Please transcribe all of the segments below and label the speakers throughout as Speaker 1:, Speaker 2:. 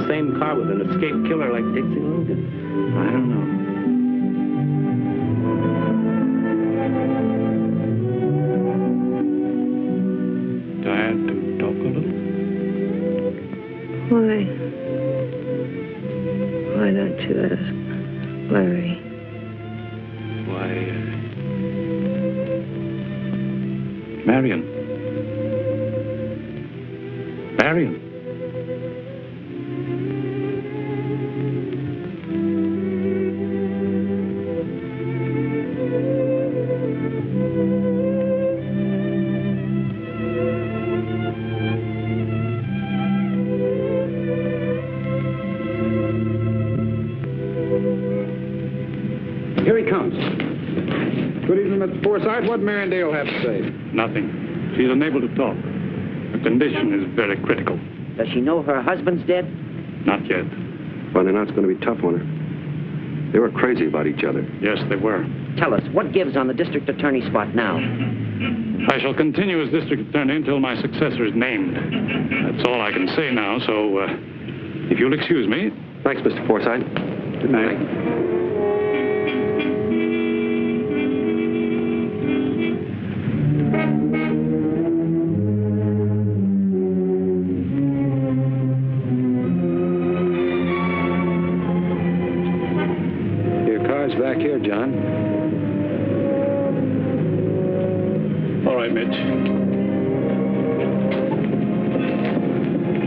Speaker 1: the same car with an escaped killer like Dixie Logan?
Speaker 2: I don't know.
Speaker 3: Tired to talk a little?
Speaker 4: Why don't you ask Larry?
Speaker 3: Why, Marion. Marion.
Speaker 5: Here he comes. Good evening, Mr. Forsythe. What Marindale have to say?
Speaker 3: Nothing. She's unable to talk. Her condition is very critical.
Speaker 6: Does she know her husband's dead?
Speaker 3: Not yet.
Speaker 7: Well, then that's going to be tough on her. They were crazy about each other.
Speaker 3: Yes, they were.
Speaker 6: Tell us, what gives on the district attorney spot now?
Speaker 3: I shall continue as district attorney until my successor is named. That's all I can say now, so if you'll excuse me.
Speaker 7: Thanks, Mr. Forsythe.
Speaker 3: Good night.
Speaker 5: Back here, John.
Speaker 3: All right, Mitch.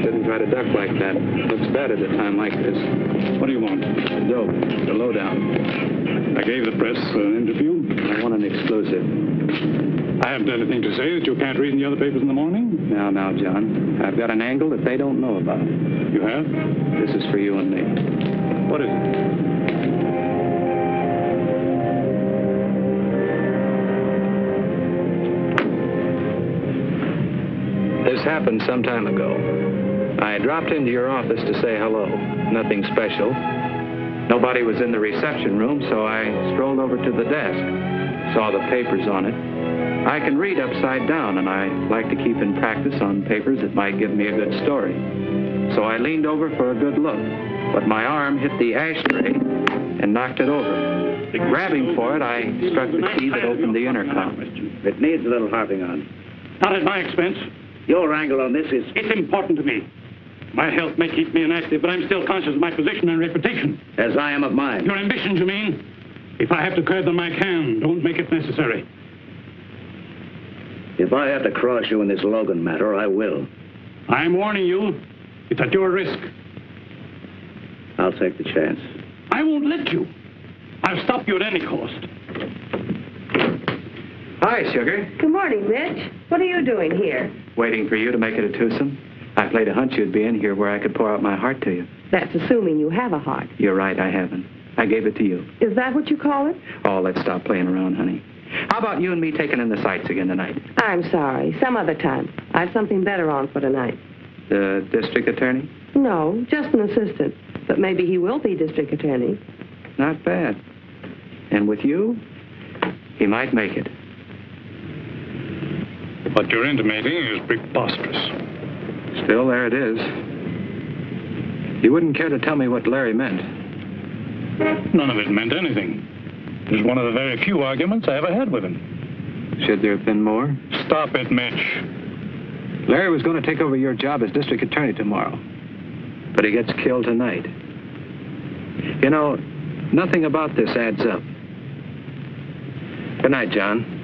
Speaker 5: Shouldn't try to duck like that. Looks bad at a time like this.
Speaker 3: What do you want?
Speaker 5: The dope. The lowdown.
Speaker 3: I gave the press an interview.
Speaker 5: I want an exclusive.
Speaker 3: I haven't anything to say that you can't read in the other papers in the morning.
Speaker 5: Now, John. I've got an angle that they don't know about.
Speaker 3: You have?
Speaker 5: This is for you and me.
Speaker 3: What is it?
Speaker 5: This happened some time ago. I dropped into your office to say hello. Nothing special. Nobody was in the reception room, so I strolled over to the desk. Saw the papers on it. I can read upside down, and I like to keep in practice on papers that might give me a good story. So I leaned over for a good look, but my arm hit the ashtray and knocked it over. Grabbing for it, I struck the key that opened the intercom.
Speaker 1: It needs a little harping on.
Speaker 3: Not at my expense.
Speaker 1: Your angle on this is...
Speaker 3: It's important to me. My health may keep me inactive, but I'm still conscious of my position and reputation.
Speaker 1: As I am of mine.
Speaker 3: Your ambitions, you mean? If I have to curb them, I can. Don't make it necessary.
Speaker 1: If I have to cross you in this Logan matter, I will.
Speaker 3: I'm warning you. It's at your risk.
Speaker 1: I'll take the chance.
Speaker 3: I won't let you. I'll stop you at any cost.
Speaker 5: Hi, Sugar.
Speaker 4: Good morning, Mitch. What are you doing here?
Speaker 5: Waiting for you to make it a twosome. I played a hunch you'd be in here where I could pour out my heart to you.
Speaker 4: That's assuming you have a heart.
Speaker 5: You're right, I haven't. I gave it to you.
Speaker 4: Is that what you call it?
Speaker 5: Oh, let's stop playing around, honey. How about you and me taking in the sights again tonight?
Speaker 4: I'm sorry. Some other time. I've something better on for tonight.
Speaker 5: The district attorney?
Speaker 4: No, just an assistant. But maybe he will be district attorney.
Speaker 5: Not bad. And with you, he might make it.
Speaker 3: What you're intimating is preposterous.
Speaker 5: Still, there it is. You wouldn't care to tell me what Larry meant?
Speaker 3: None of it meant anything. It was one of the very few arguments I ever had with him.
Speaker 5: Should there have been more?
Speaker 3: Stop it, Mitch.
Speaker 5: Larry was going to take over your job as district attorney tomorrow. But he gets killed tonight. You know, nothing about this adds up. Good night, John.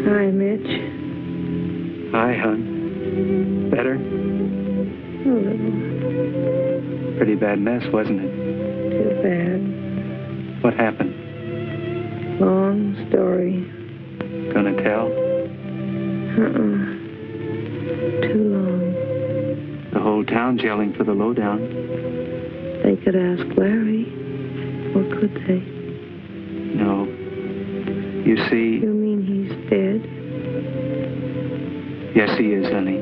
Speaker 4: Hi, Mitch.
Speaker 5: Hi, hon. Better?
Speaker 4: A little.
Speaker 5: Pretty bad mess, wasn't it?
Speaker 4: Too bad.
Speaker 5: What happened?
Speaker 4: Long story.
Speaker 5: Gonna tell?
Speaker 4: Too long.
Speaker 5: The whole town's yelling for the lowdown.
Speaker 4: They could ask Larry. Or could they?
Speaker 5: No. You see...
Speaker 4: You mean he's dead?
Speaker 5: Yes, he is, honey.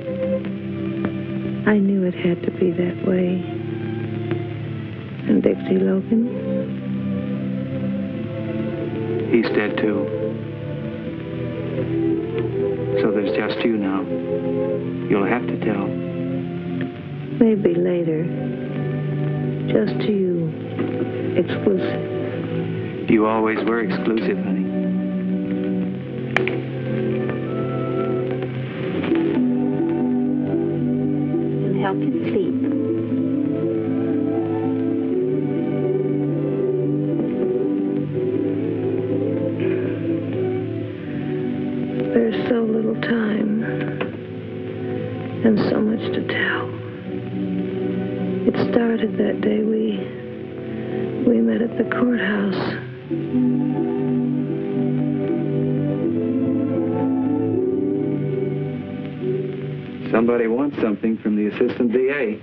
Speaker 4: I knew it had to be that way. And Dixie Logan?
Speaker 5: He's dead, too. So there's just you now. You'll have to tell.
Speaker 4: Maybe later. Just to you. Exclusive.
Speaker 5: You always were exclusive, honey.
Speaker 4: And help you sleep. There's so little time. And so much to tell. It started that day we met at the courthouse.
Speaker 5: Somebody wants something from the assistant DA.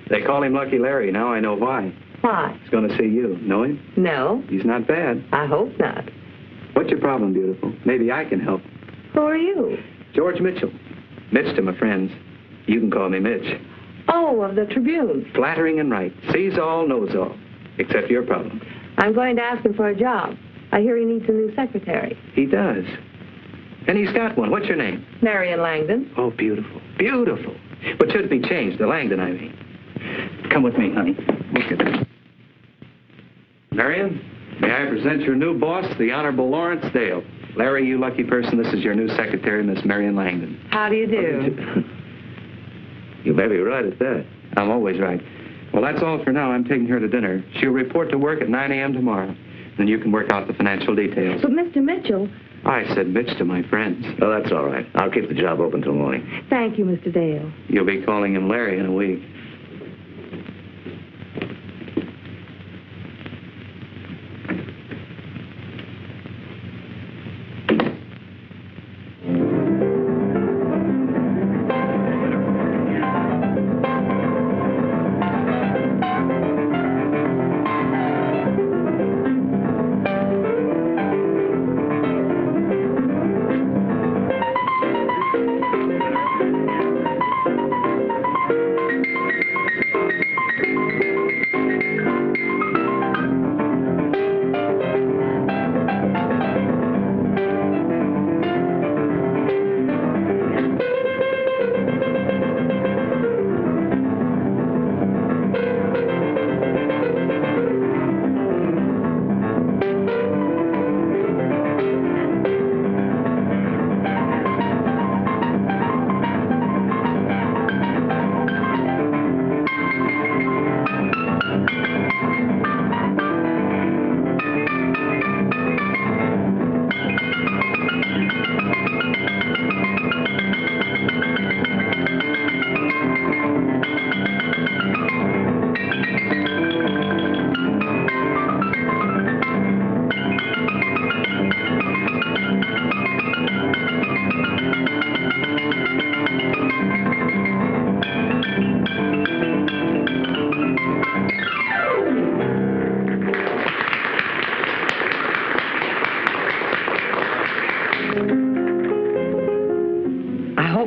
Speaker 5: They call him Lucky Larry. Now I know why.
Speaker 4: Why?
Speaker 5: He's going to see you. Know him?
Speaker 4: No,
Speaker 5: He's not bad.
Speaker 4: I hope not.
Speaker 5: What's your problem, beautiful? Maybe I can help.
Speaker 4: Who are you?
Speaker 5: George Mitchell. Mitch to my friends. You can call me Mitch.
Speaker 4: Oh, of the Tribune.
Speaker 5: Flattering and right. Sees all, knows all. Except your problem.
Speaker 4: I'm going to ask him for a job. I hear he needs a new secretary.
Speaker 5: He does. And he's got one. What's your name?
Speaker 4: Marion Langdon.
Speaker 5: Oh, beautiful. Beautiful. But should be changed. The Langdon, I mean. Come with me, honey. Look at this. Marion, may I present your new boss, the Honorable Lawrence Dale. Larry, you lucky person, this is your new secretary, Miss Marion Langdon.
Speaker 4: How do you do?
Speaker 5: You may be right at that. I'm always right. Well, that's all for now. I'm taking her to dinner. She'll report to work at 9 a.m. tomorrow. Then you can work out the financial details.
Speaker 4: But Mr. Mitchell...
Speaker 5: I said Mitch to my friends.
Speaker 1: Oh, that's all right. I'll keep the job open till morning.
Speaker 4: Thank you, Mr. Dale.
Speaker 5: You'll be calling him Larry in a week.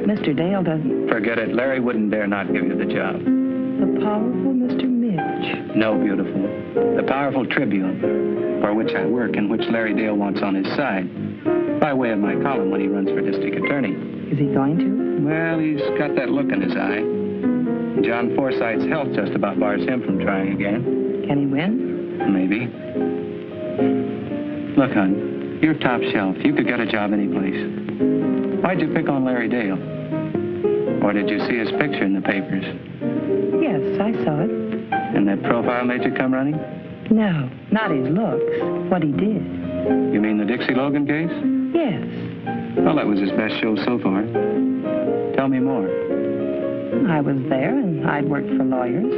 Speaker 2: Mr. Dale doesn't...
Speaker 5: Forget it. Larry wouldn't dare not give you the job.
Speaker 2: The powerful Mr. Mitch.
Speaker 5: No, beautiful. The powerful Tribune, for which I work and which Larry Dale wants on his side, by way of my column when he runs for district attorney.
Speaker 2: Is he going to?
Speaker 5: Well, he's got that look in his eye. John Forsythe's health just about bars him from trying again.
Speaker 2: Can he win?
Speaker 5: Maybe. Look, hon, you're top shelf. You could get a job any place. Why'd you pick on Larry Dale? Or did you see his picture in the papers?
Speaker 2: Yes, I saw it.
Speaker 5: And that profile made you come running?
Speaker 2: No, not his looks. What he did.
Speaker 5: You mean the Dixie Logan case?
Speaker 2: Yes.
Speaker 5: Well, that was his best show so far. Tell me more.
Speaker 2: I was there, and I'd worked for lawyers.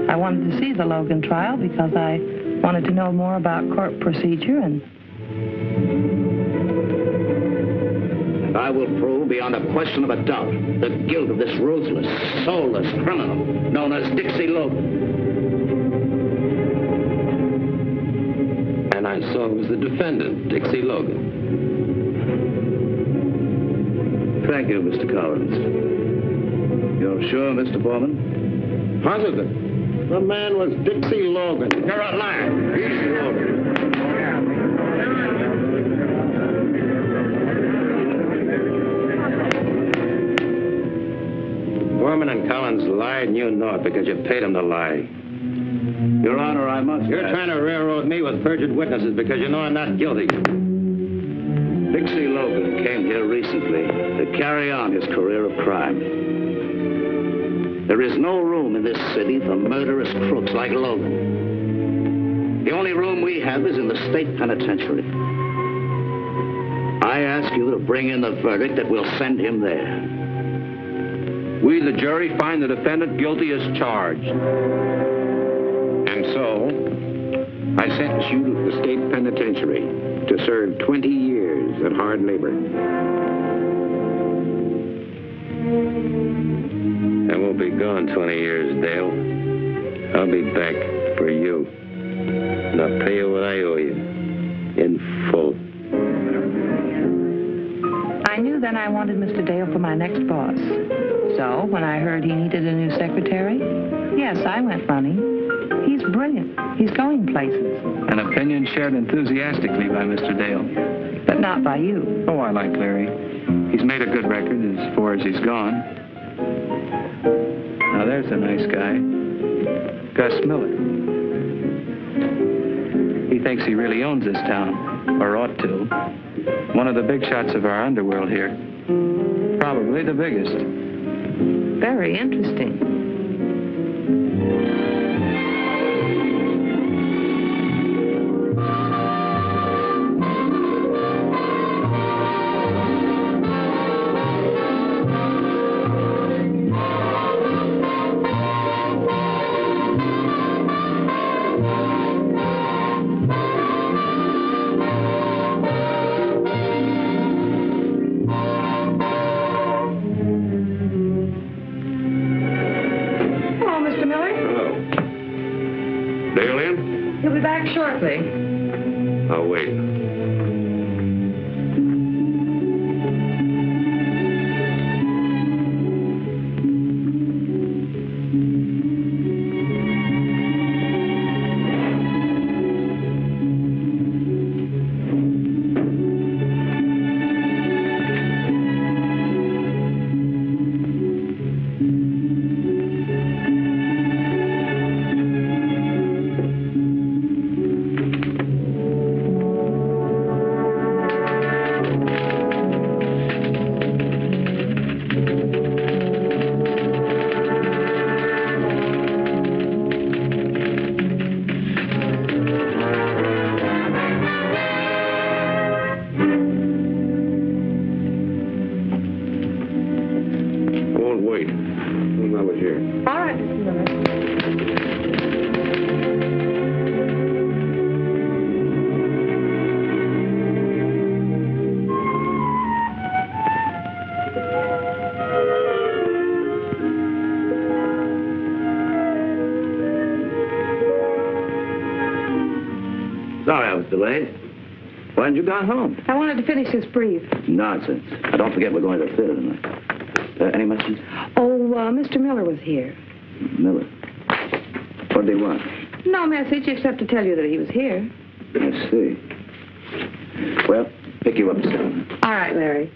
Speaker 2: I wanted to see the Logan trial because I wanted to know more about court procedure and...
Speaker 8: I will prove beyond a question of a doubt the guilt of this ruthless, soulless criminal known as Dixie Logan.
Speaker 7: And I saw it was the defendant, Dixie Logan.
Speaker 8: Thank you, Mr. Collins. You're sure, Mr. Foreman?
Speaker 9: Positive. The man was Dixie Logan.
Speaker 8: You're a liar. Dixie Logan.
Speaker 9: Foreman and Collins lied, and you know it because you paid them to lie.
Speaker 8: Your Honor, I must...
Speaker 9: You're trying to railroad me with perjured witnesses because you know I'm not guilty.
Speaker 8: Dixie Logan came here recently to carry on his career of crime. There is no room in this city for murderous crooks like Logan. The only room we have is in the state penitentiary. I ask you to bring in the verdict that will send him there.
Speaker 5: We, the jury, find the defendant guilty as charged.
Speaker 9: And so, I sentence you to the state penitentiary to serve 20 years at hard labor.
Speaker 7: I won't be gone 20 years, Dale. I'll be back for you. And I'll pay you what I owe you. In full.
Speaker 2: I knew then I wanted Mr. Dale for my next boss. So, when I heard he needed a new secretary, yes, I went running. He's brilliant. He's going places.
Speaker 5: An opinion shared enthusiastically by Mr. Dale.
Speaker 2: But not by you.
Speaker 5: Oh, I like Larry. He's made a good record as far as he's gone. Now, there's a nice guy. Gus Miller. He thinks he really owns this town, or ought to. One of the big shots of our underworld here. Probably the biggest.
Speaker 2: Very interesting. Shortly.
Speaker 7: I'll wait.
Speaker 8: Sorry I was delayed. Why hadn't you gone home?
Speaker 4: I wanted to finish this brief.
Speaker 8: Nonsense. Now, don't forget we're going to the theater tonight. Any message?
Speaker 4: Oh, Mr. Miller was here.
Speaker 8: Miller. What did he want?
Speaker 4: No message except to tell you that he was here.
Speaker 8: I see. Well, pick you up soon.
Speaker 4: All right, Larry.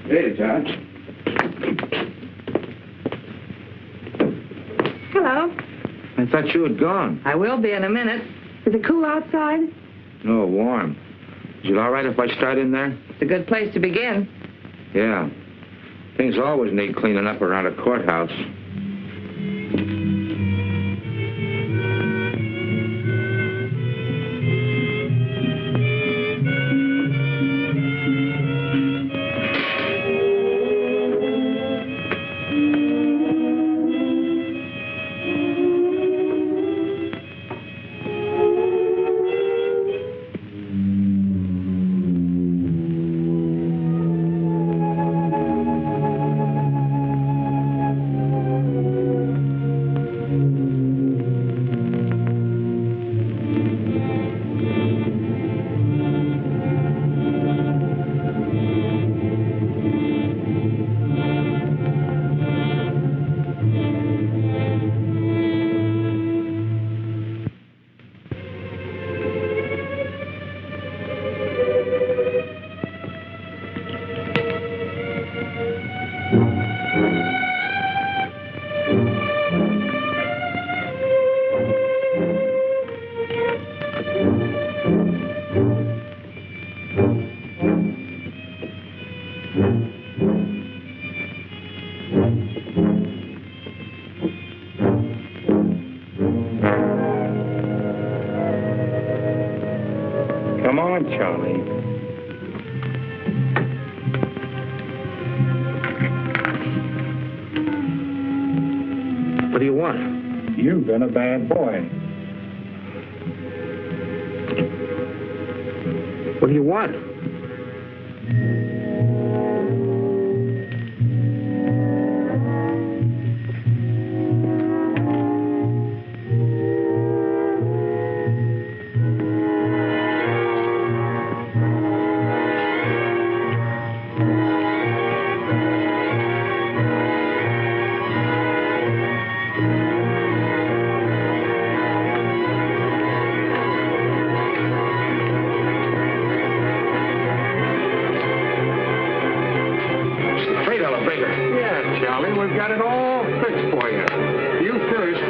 Speaker 8: Hey, George.
Speaker 4: Hello.
Speaker 5: I thought you had gone.
Speaker 4: I will be in a minute. Is it cool outside?
Speaker 5: Oh, warm. Is it all right if I start in there?
Speaker 4: It's a good place to begin.
Speaker 5: Yeah. Things always need cleaning up around a courthouse.
Speaker 3: on, Charlie.
Speaker 8: What do you want?
Speaker 3: You've been a bad boy.
Speaker 8: What do you want?
Speaker 9: Yeah, Charlie, we've got it all fixed for you. You first.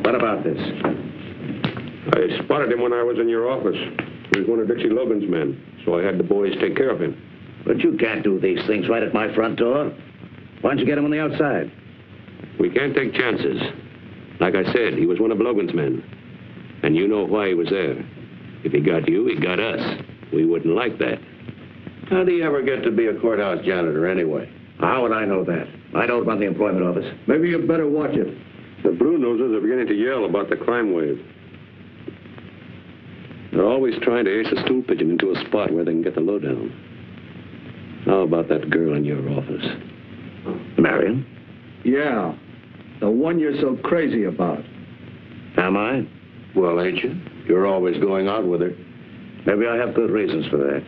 Speaker 8: What about this?
Speaker 9: I spotted him when I was in your office. He was one of Dixie Logan's men, so I had the boys take care of him.
Speaker 8: But you can't do these things right at my front door. Why don't you get him on the outside?
Speaker 7: We can't take chances. Like I said, he was one of Logan's men. And you know why he was there. If he got you, he got us. We wouldn't like that.
Speaker 8: How do you ever get to be a courthouse janitor anyway? How would I know that? I don't run the employment office.
Speaker 9: Maybe you better watch it. The Blue Noses are beginning to yell about the crime wave.
Speaker 7: They're always trying to ace a stool pigeon into a spot where they can get the lowdown. How about that girl in your office?
Speaker 8: Marion?
Speaker 9: Yeah, the one you're so crazy about.
Speaker 8: Am I?
Speaker 9: Well, ain't you? You're always going out with her.
Speaker 8: Maybe I have good reasons for that.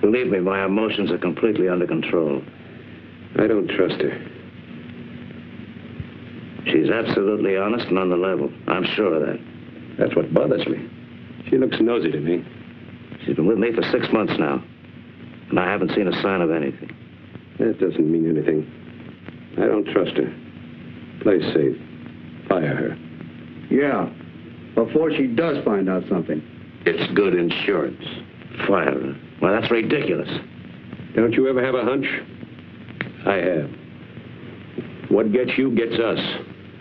Speaker 8: Believe me, my emotions are completely under control.
Speaker 7: I don't trust her.
Speaker 8: She's absolutely honest and on the level. I'm sure of that.
Speaker 7: That's what bothers me. She looks nosy to me.
Speaker 8: She's been with me for 6 months now, and I haven't seen a sign of anything.
Speaker 7: That doesn't mean anything. I don't trust her. Play safe. Fire her.
Speaker 9: Yeah, before she does find out something.
Speaker 7: It's good insurance.
Speaker 8: Fire her? Well, that's ridiculous.
Speaker 7: Don't you ever have a hunch? I have. What gets you gets us.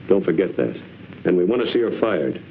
Speaker 7: Don't forget that. And we want to see her fired.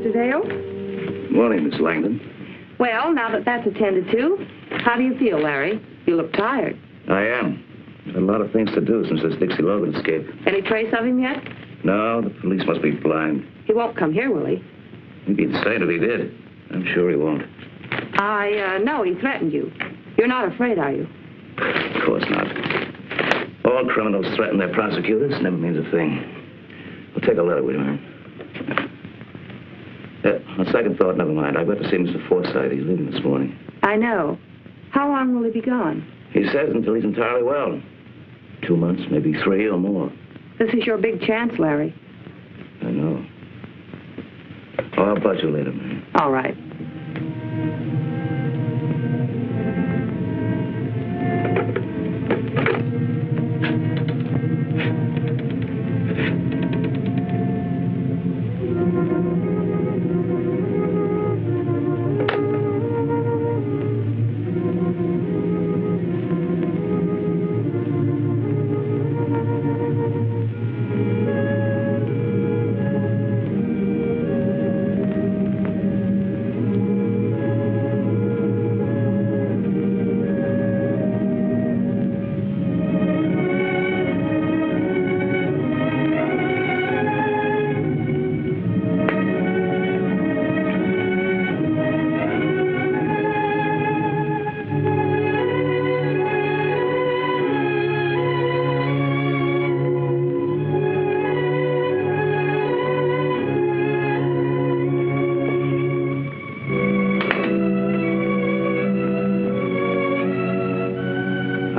Speaker 4: Mr. Dale.
Speaker 8: Morning, Miss Langdon.
Speaker 2: Well, now that that's attended to, how do you feel, Larry? You look tired.
Speaker 8: I am. Had a lot of things to do since this Dixie Logan escape.
Speaker 2: Any trace of him yet?
Speaker 8: No, the police must be blind.
Speaker 2: He won't come here, will he?
Speaker 8: He'd be insane if he did. I'm sure he won't.
Speaker 2: I know he threatened you. You're not afraid, are you?
Speaker 8: Of course not. All criminals threaten their prosecutors. Never means a thing. We'll take a letter with him. On second thought, never mind. I've got to see Mr. Forsythe. He's leaving this morning.
Speaker 2: I know. How long will he be gone?
Speaker 8: He says until he's entirely well. 2 months, maybe 3 or more.
Speaker 2: This is your big chance, Larry.
Speaker 8: I know. Oh, I'll buzz you later, man.
Speaker 2: All right.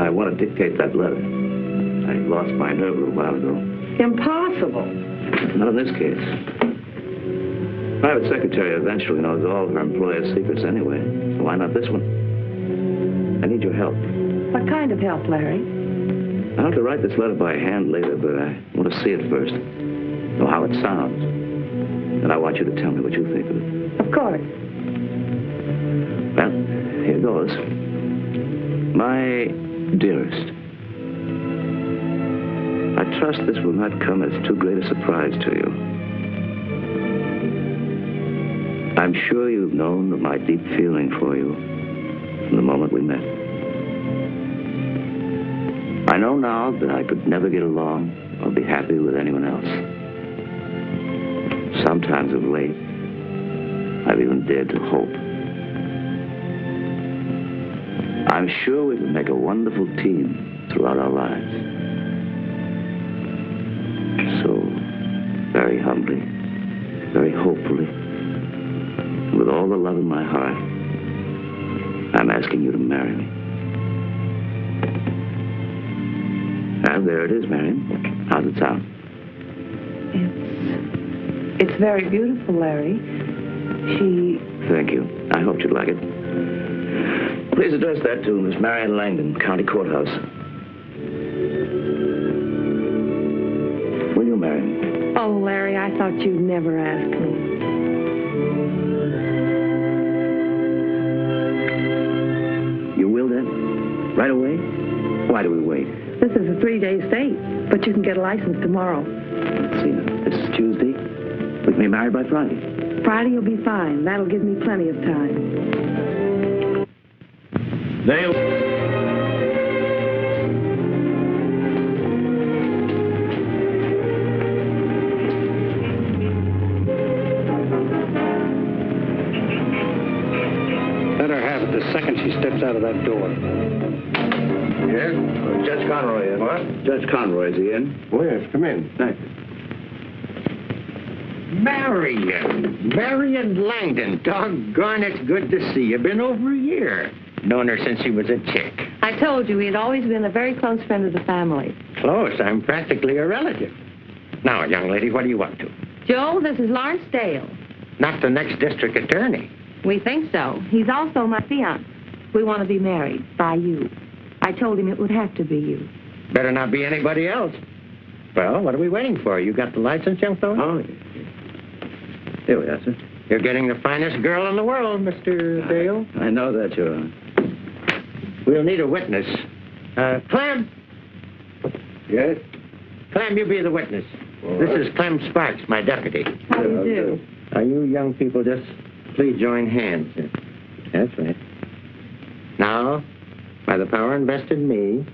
Speaker 8: I want to dictate that letter. I lost my nerve a little while ago.
Speaker 2: Impossible.
Speaker 8: Not in this case. Private secretary eventually knows all of her employers' secrets anyway. So why not this one? I need your help.
Speaker 2: What kind of help, Larry?
Speaker 8: I'll have to write this letter by hand later, but I want to see it first. Know how it sounds. And I want you to tell me what you think of it.
Speaker 2: Of course.
Speaker 8: Well, here goes. My dearest, I trust this will not come as too great a surprise to you. I'm sure you've known of my deep feeling for you from the moment we met. I know now that I could never get along or be happy with anyone else. Sometimes of late, I've even dared to hope. I'm sure we can make a wonderful team throughout our lives. So, very humbly, very hopefully, and with all the love in my heart, I'm asking you to marry me. And there it is, Marion. How's it sound?
Speaker 2: It's very beautiful, Larry.
Speaker 8: Thank you. I hoped you'd like it. Please address that to Miss Marion Langdon, County Courthouse. Will you marry me?
Speaker 2: Oh, Larry, I thought you'd never ask me.
Speaker 8: You will then? Right away? Why do we wait?
Speaker 2: This is a 3-day state, but you can get a license tomorrow.
Speaker 8: Let's see. This is Tuesday. We can be married by Friday.
Speaker 2: Friday will be fine. That'll give me plenty of time.
Speaker 8: Dale.
Speaker 3: Let her have it the second she steps out of that door.
Speaker 9: Yes?
Speaker 8: Judge Conroy in.
Speaker 9: What?
Speaker 8: Judge Conroy, is he in?
Speaker 9: Oh, yes, come in.
Speaker 8: Thank you.
Speaker 9: Marion Langdon. Doggone, it's good to see you. Been over a year. Known her since she was a chick.
Speaker 2: I told you he had always been a very close friend of the family.
Speaker 9: Close. I'm practically a relative. Now, young lady, what do you want to?
Speaker 2: Joe, this is Lawrence Dale.
Speaker 9: Not the next district attorney.
Speaker 2: We think so. He's also my fiancé. We want to be married by you. I told him it would have to be you.
Speaker 9: Better not be anybody else. Well, what are we waiting for? You got the license, young fellow?
Speaker 8: Oh, yes. Here we are, sir.
Speaker 9: You're getting the finest girl in the world, Mr. Dale.
Speaker 8: I know that, Your Honor.
Speaker 9: We'll need a witness. Clem!
Speaker 8: Yes?
Speaker 9: Clem, you be the witness. This is Clem Sparks, my deputy.
Speaker 2: How do you do?
Speaker 7: Now, you young people just please join hands. That's right. Now, by the power invested in me...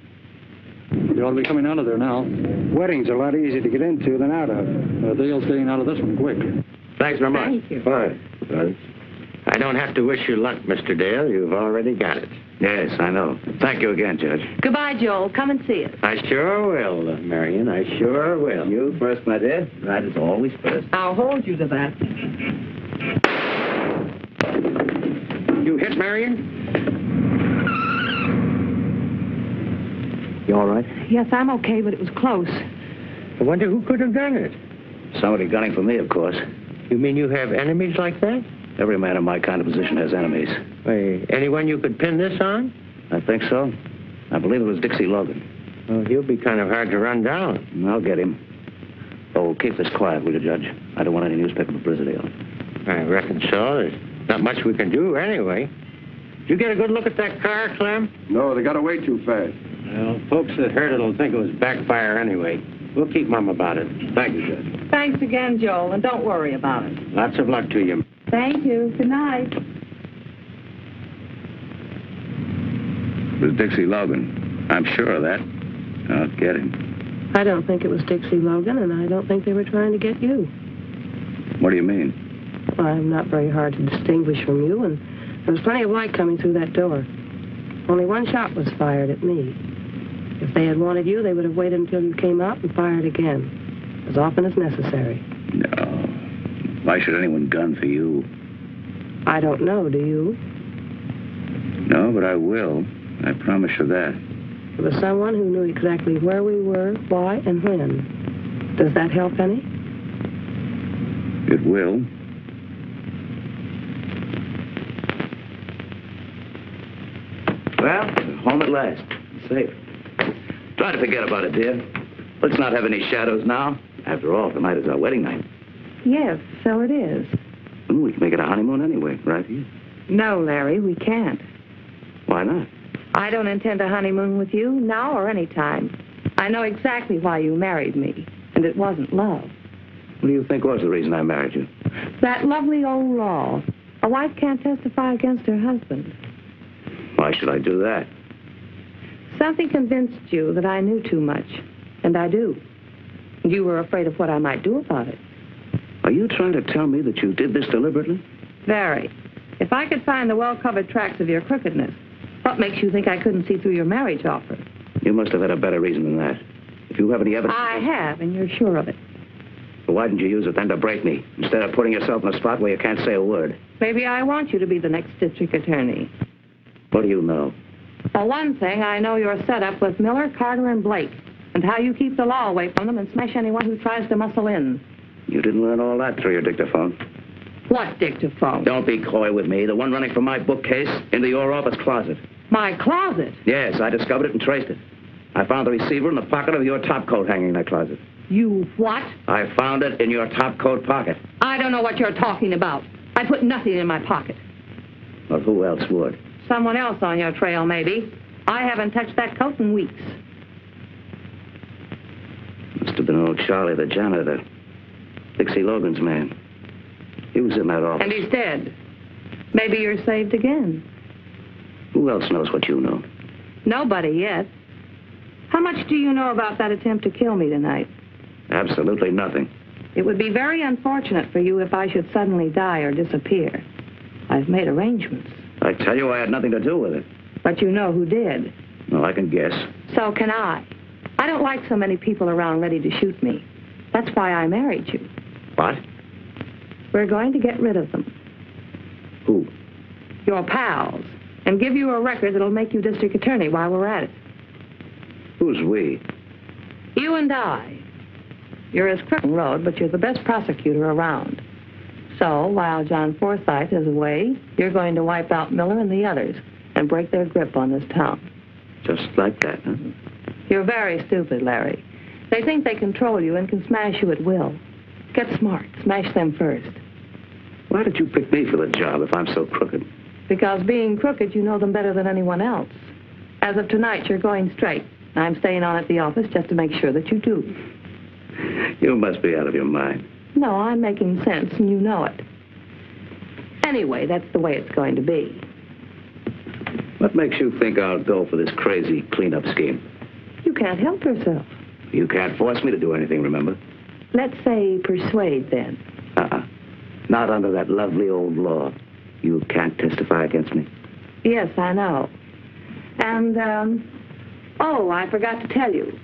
Speaker 3: You ought to be coming out of there now.
Speaker 10: Wedding's a lot easier to get into than out of.
Speaker 3: Dale's getting out of this one quick.
Speaker 7: Thanks very much.
Speaker 2: Thank you.
Speaker 7: Fine. Fine. I don't have to wish you luck, Mr. Dale. You've already got it.
Speaker 8: Yes, I know. Thank you again, Judge.
Speaker 2: Goodbye, Joel. Come and see us.
Speaker 7: I sure will, Marion. I sure will.
Speaker 8: You first, my dear. That is always first.
Speaker 2: I'll hold you to that.
Speaker 10: You hit Marion?
Speaker 8: You all right?
Speaker 2: Yes, I'm okay, but it was close.
Speaker 7: I wonder who could have done it.
Speaker 8: Somebody gunning for me, of course.
Speaker 7: You mean you have enemies like that?
Speaker 8: Every man in my kind of position has enemies.
Speaker 7: Why, anyone you could pin this on?
Speaker 8: I think so. I believe it was Dixie Logan.
Speaker 7: Well, he'll be kind of hard to run down.
Speaker 8: I'll get him. Oh, keep this quiet, will you, Judge? I don't want any newspaper publicity on it.
Speaker 7: I reckon so. There's not much we can do anyway. Did you get a good look at that car, Clem?
Speaker 10: No, they got away too fast.
Speaker 9: Well, folks that heard it will think it was backfire anyway. We'll keep mum about it. Thank you, Judge.
Speaker 2: Thanks again, Joel, and don't worry about it.
Speaker 9: Lots of luck to you.
Speaker 2: Thank you. Good night.
Speaker 5: It was Dixie Logan. I'm sure of that. I'll get him.
Speaker 11: I don't think it was Dixie Logan, and I don't think they were trying to get you.
Speaker 5: What do you mean?
Speaker 11: Well, I'm not very hard to distinguish from you, and there was plenty of light coming through that door. Only one shot was fired at me. If they had wanted you, they would have waited until you came out and fired again, as often as necessary.
Speaker 5: No. Why should anyone gun for you?
Speaker 11: I don't know, do you?
Speaker 5: No, but I will. I promise you that.
Speaker 11: It was someone who knew exactly where we were, why, and when. Does that help any?
Speaker 5: It will.
Speaker 8: Well, home at last. Safe. Try to forget about it, dear. Let's not have any shadows now. After all, tonight is our wedding night.
Speaker 2: Yes, so it is.
Speaker 8: We can make it a honeymoon anyway, right here.
Speaker 2: No, Larry, we can't.
Speaker 8: Why not?
Speaker 2: I don't intend a honeymoon with you, now or any time. I know exactly why you married me, and it wasn't love.
Speaker 8: What do you think was the reason I married you?
Speaker 2: That lovely old law. A wife can't testify against her husband.
Speaker 8: Why should I do that?
Speaker 2: Something convinced you that I knew too much, and I do. You were afraid of what I might do about it.
Speaker 8: Are you trying to tell me that you did this deliberately?
Speaker 2: Very. If I could find the well-covered tracks of your crookedness, what makes you think I couldn't see through your marriage offer?
Speaker 8: You must have had a better reason than that. If you have any evidence...
Speaker 2: I have, and you're sure of it.
Speaker 8: Well, why didn't you use it then to break me, instead of putting yourself in a spot where you can't say a word?
Speaker 2: Maybe I want you to be the next district attorney.
Speaker 8: What do you know?
Speaker 2: For one thing, I know your setup with Miller, Carter, and Blake, and how you keep the law away from them and smash anyone who tries to muscle in.
Speaker 8: You didn't learn all that through your dictaphone.
Speaker 2: What dictaphone?
Speaker 8: Don't be coy with me. The one running from my bookcase into your office closet.
Speaker 2: My closet?
Speaker 8: Yes, I discovered it and traced it. I found the receiver in the pocket of your topcoat hanging in that closet.
Speaker 2: You what?
Speaker 8: I found it in your topcoat pocket.
Speaker 2: I don't know what you're talking about. I put nothing in my pocket.
Speaker 8: Well, who else would?
Speaker 2: Someone else on your trail, maybe. I haven't touched that coat in weeks.
Speaker 8: Must have been old Charlie, the janitor. Dixie Logan's man. He was in that office.
Speaker 2: And he's dead. Maybe you're saved again.
Speaker 8: Who else knows what you know?
Speaker 2: Nobody yet. How much do you know about that attempt to kill me tonight?
Speaker 8: Absolutely nothing.
Speaker 2: It would be very unfortunate for you if I should suddenly die or disappear. I've made arrangements.
Speaker 8: I tell you I had nothing to do with it.
Speaker 2: But you know who did.
Speaker 8: Well, I can guess.
Speaker 2: So can I. I don't like so many people around ready to shoot me. That's why I married you.
Speaker 8: What?
Speaker 2: We're going to get rid of them.
Speaker 8: Who?
Speaker 2: Your pals. And give you a record that'll make you district attorney while we're at it.
Speaker 8: Who's we?
Speaker 2: You and I. You're as crooked road, but you're the best prosecutor around. So, while John Forsythe is away, you're going to wipe out Miller and the others and break their grip on this town.
Speaker 8: Just like that, huh?
Speaker 2: You're very stupid, Larry. They think they control you and can smash you at will. Get smart. Smash them first.
Speaker 8: Why did you pick me for the job if I'm so crooked?
Speaker 2: Because being crooked, you know them better than anyone else. As of tonight, you're going straight. I'm staying on at the office just to make sure that you do.
Speaker 8: You must be out of your mind.
Speaker 2: No, I'm making sense, and you know it. Anyway, that's the way it's going to be.
Speaker 8: What makes you think I'll go for this crazy cleanup scheme?
Speaker 2: You can't help yourself.
Speaker 8: You can't force me to do anything, remember?
Speaker 2: Let's say persuade, then.
Speaker 8: Not under that lovely old law. You can't testify against me.
Speaker 2: Yes, I know. And, oh, I forgot to tell you.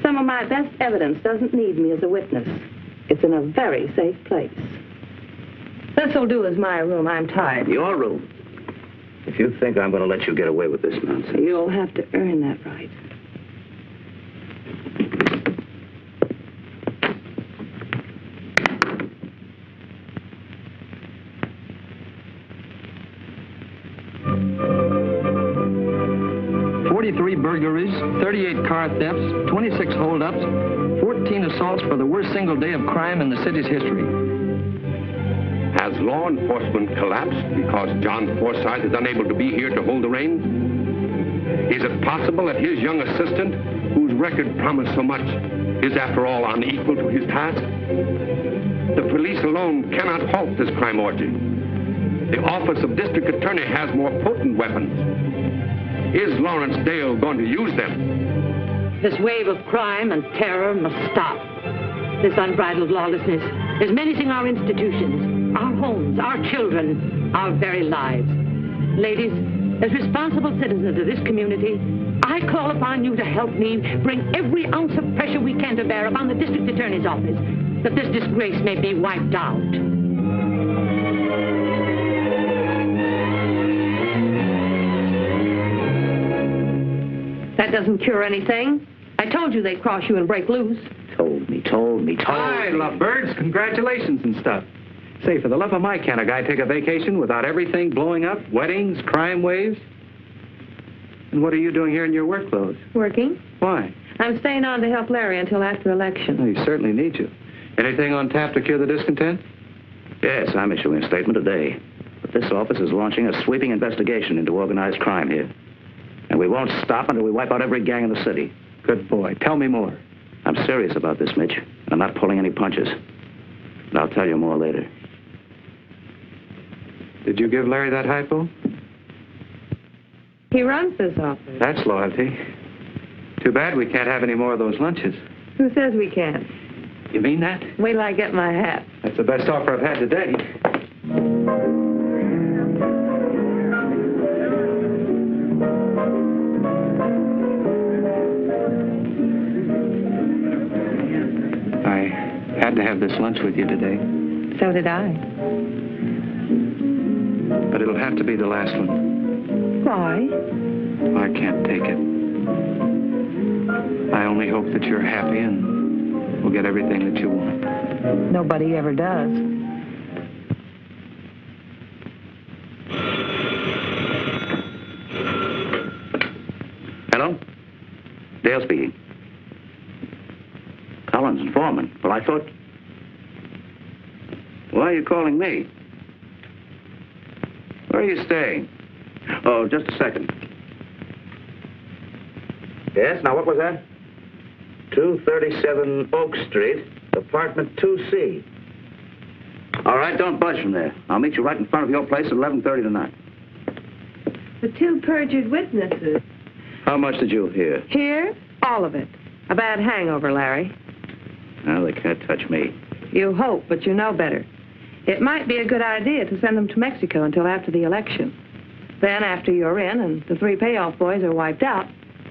Speaker 2: Some of my best evidence doesn't need me as a witness. It's in a very safe place. This'll do as my room. I'm tired.
Speaker 8: Your room? If you think I'm going to let you get away with this nonsense.
Speaker 2: You'll have to earn that right.
Speaker 5: Burglaries, 38 car thefts, 26 holdups, 14 assaults for the worst single day of crime in the city's history.
Speaker 9: Has law enforcement collapsed because John Forsythe is unable to be here to hold the reins? Is it possible that his young assistant, whose record promised so much, is after all unequal to his task? The police alone cannot halt this crime orgy. The Office of District Attorney has more potent weapons. Is Lawrence Dale going to use them?
Speaker 6: This wave of crime and terror must stop. This unbridled lawlessness is menacing our institutions, our homes, our children, our very lives. Ladies, as responsible citizens of this community, I call upon you to help me bring every ounce of pressure we can to bear upon the District Attorney's office, that this disgrace may be wiped out.
Speaker 2: That doesn't cure anything. I told you they'd cross you and break loose.
Speaker 8: Told me.
Speaker 5: Hi, lovebirds. Congratulations and stuff. Say, for the love of Mike, can't a guy take a vacation without everything blowing up? Weddings, crime waves? And what are you doing here in your work clothes?
Speaker 2: Working.
Speaker 5: Why?
Speaker 2: I'm staying on to help Larry until after election.
Speaker 5: Well, he certainly needs you. Anything on tap to cure the discontent?
Speaker 8: Yes, I'm issuing a statement today. But this office is launching a sweeping investigation into organized crime here. And we won't stop until we wipe out every gang in the city.
Speaker 5: Good boy. Tell me more.
Speaker 8: I'm serious about this, Mitch. And I'm not pulling any punches. And I'll tell you more later.
Speaker 5: Did you give Larry that hypo?
Speaker 2: He runs this office.
Speaker 5: That's loyalty. Too bad we can't have any more of those lunches.
Speaker 2: Who says we can't?
Speaker 5: You mean that?
Speaker 2: Wait till I get my hat.
Speaker 5: That's the best offer I've had today. I had to have this lunch with you today.
Speaker 2: So did I.
Speaker 5: But it'll have to be the last one.
Speaker 2: Why?
Speaker 5: I can't take it. I only hope that you're happy and will get everything that you want.
Speaker 2: Nobody ever does.
Speaker 8: Hello? Dale speaking. Collins and Foreman. Well, I thought... Why are you calling me? Where are you staying? Oh, just a second. Yes, now what was that? 237 Oak Street, apartment 2C. All right, don't budge from there. I'll meet you right in front of your place at 11:30 tonight.
Speaker 2: The two perjured witnesses.
Speaker 8: How much did you hear?
Speaker 2: Here? All of it. A bad hangover, Larry.
Speaker 8: Well, they can't touch me.
Speaker 2: You hope, but you know better. It might be a good idea to send them to Mexico until after the election. Then, after you're in and the three payoff boys are wiped out,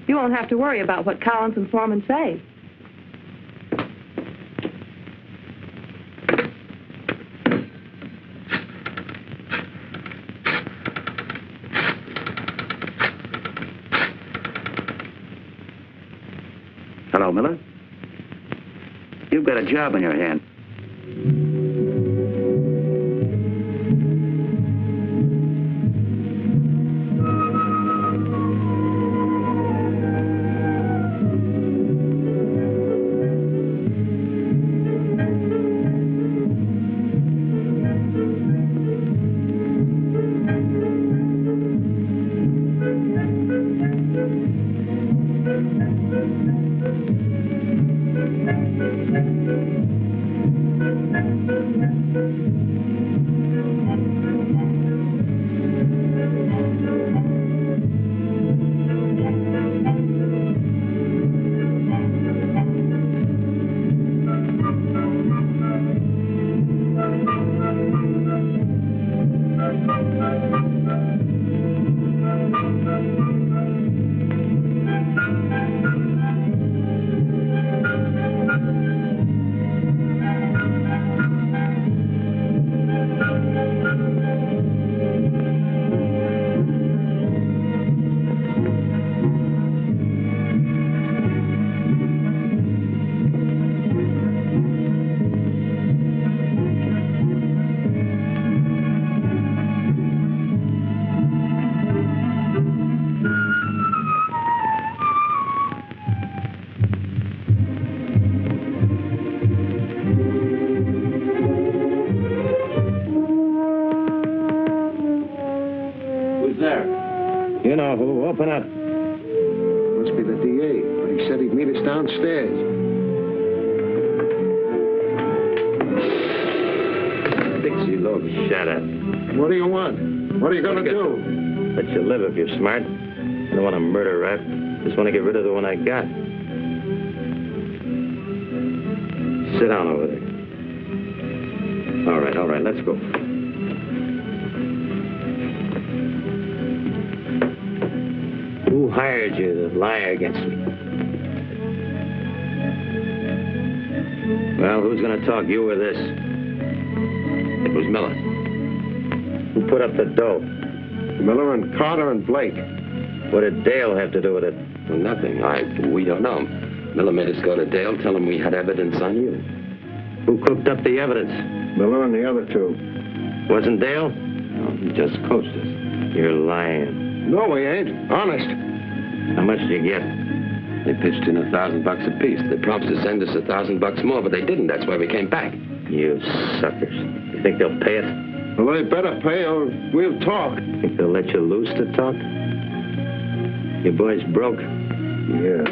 Speaker 2: you won't have to worry about what Collins and Foreman say.
Speaker 8: Hello, Miller. You've got a job in your hand.
Speaker 7: You know who. Open up.
Speaker 10: Must be the DA, but he said he'd meet us downstairs.
Speaker 7: Dixie Logan. Shut up.
Speaker 10: What do you want? What are you going to do?
Speaker 7: Let you live if you're smart. I don't want to murder rap. Just want to get rid of the one I got. Sit down over there. All right, let's go. Who hired you to lie against me? Well, who's going to talk, you or this? It was Miller. Who put up the dough?
Speaker 10: Miller and Carter and Blake.
Speaker 7: What did Dale have to do with it?
Speaker 9: Well, nothing. We don't know. Miller made us go to Dale, tell him we had evidence on you.
Speaker 7: Who cooked up the evidence?
Speaker 10: Miller and the other two.
Speaker 7: Wasn't Dale?
Speaker 9: No, he just coached us.
Speaker 7: You're lying.
Speaker 10: No, we ain't. Honest.
Speaker 7: How much did you get?
Speaker 9: They pitched in $1,000 apiece. They promised to send us $1,000 more, but they didn't. That's why we came back.
Speaker 7: You suckers. You think they'll pay it?
Speaker 10: Well, they better pay or we'll talk.
Speaker 7: Think they'll let you loose to talk? Your boys broke?
Speaker 10: Yeah.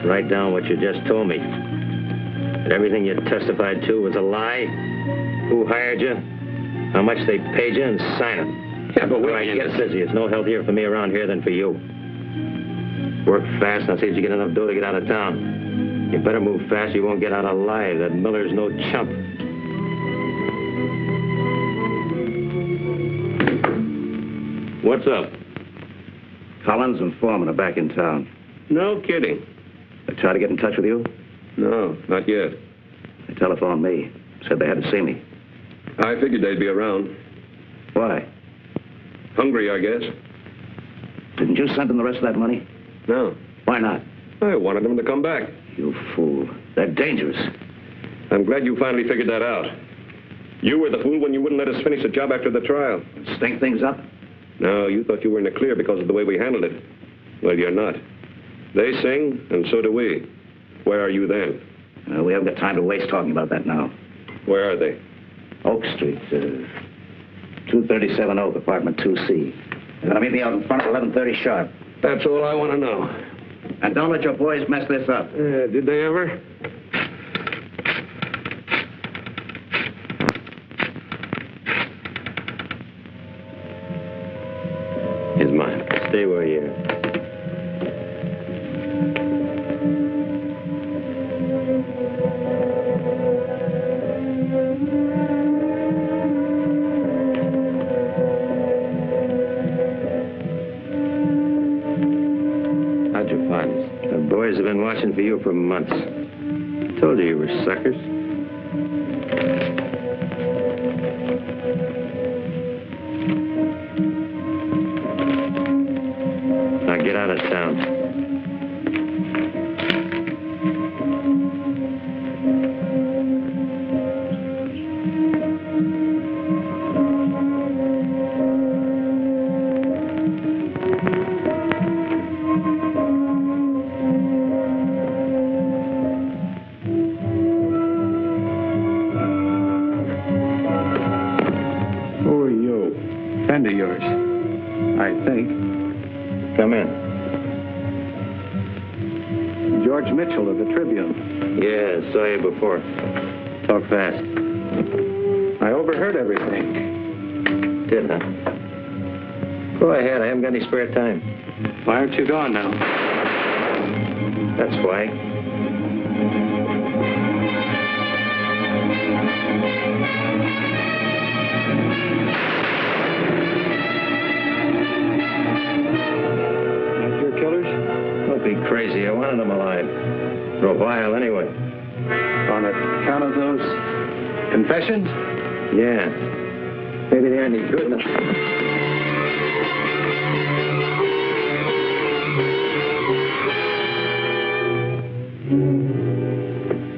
Speaker 7: Write down what you just told me. That everything you testified to was a lie? Who hired you? How much they paid you, and sign it.
Speaker 9: Yeah, but
Speaker 7: All right, get busy. It's no healthier for me around here than for you. Work fast, and I'll see if you get enough dough to get out of town. You better move fast, you won't get out alive. That Miller's no chump. What's up?
Speaker 8: Collins and Foreman are back in town.
Speaker 9: No kidding.
Speaker 8: They tried to get in touch with you?
Speaker 9: No, not yet.
Speaker 8: They telephoned me. Said they had to see me.
Speaker 9: I figured they'd be around.
Speaker 8: Why?
Speaker 9: Hungry, I guess.
Speaker 8: Didn't you send them the rest of that money?
Speaker 9: No.
Speaker 8: Why not?
Speaker 9: I wanted them to come back.
Speaker 8: You fool. They're dangerous.
Speaker 9: I'm glad you finally figured that out. You were the fool when you wouldn't let us finish the job after the trial.
Speaker 8: Stink things up?
Speaker 9: No, you thought you were in the clear because of the way we handled it. Well, you're not. They sing, and so do we. Where are you then?
Speaker 8: We haven't got time to waste talking about that now.
Speaker 9: Where are they?
Speaker 8: Oak Street, 237 Oak, apartment 2C. They're going to meet me out in front at 11:30 sharp.
Speaker 9: That's all I want to know.
Speaker 8: And don't let your boys mess this up.
Speaker 9: Did they ever?
Speaker 7: Here's mine. Stay where you are.
Speaker 9: How'd you find us?
Speaker 7: The boys have been watching for you for months. Told you were suckers. Now get out of town.
Speaker 10: Who are you? Friend of yours, I think.
Speaker 7: Come in.
Speaker 5: George Mitchell of the Tribune.
Speaker 7: Yeah, saw you before. Talk fast.
Speaker 5: I overheard everything.
Speaker 7: Did, huh? Go ahead. I haven't got any spare time.
Speaker 5: Why aren't you gone now?
Speaker 7: That's why.
Speaker 5: Not your killers?
Speaker 7: Don't be crazy. I wanted them alive. For a while, anyway.
Speaker 5: On account of those confessions?
Speaker 7: Yeah. Maybe they aren't any good enough.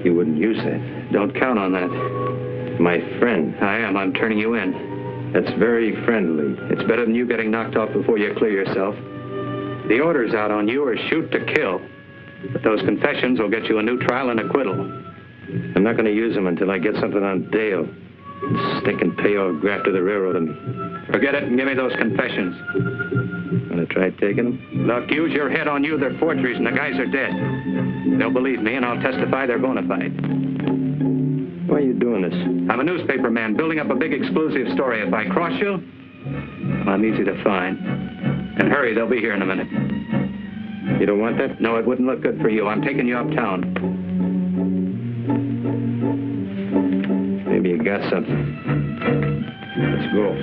Speaker 7: You wouldn't use that.
Speaker 5: Don't count on that.
Speaker 7: My friend.
Speaker 5: I am. I'm turning you in.
Speaker 7: That's very friendly.
Speaker 5: It's better than you getting knocked off before you clear yourself. The orders out on you are shoot to kill. But those confessions will get you a new trial and acquittal.
Speaker 7: I'm not going to use them until I get something on Dale. Stinking payoff graft to the railroad of me.
Speaker 5: Forget it and give me those confessions.
Speaker 7: Want to try taking them?
Speaker 5: Look, use your head on you. They're forgeries and the guys are dead. They'll believe me and I'll testify they're bona fide.
Speaker 7: Why are you doing this?
Speaker 5: I'm a newspaper man building up a big exclusive story. If I cross you, I'm easy to find. And hurry, they'll be here in a minute.
Speaker 7: You don't want that?
Speaker 5: No, it wouldn't look good for you. I'm taking you uptown.
Speaker 7: Maybe you got something. Let's go.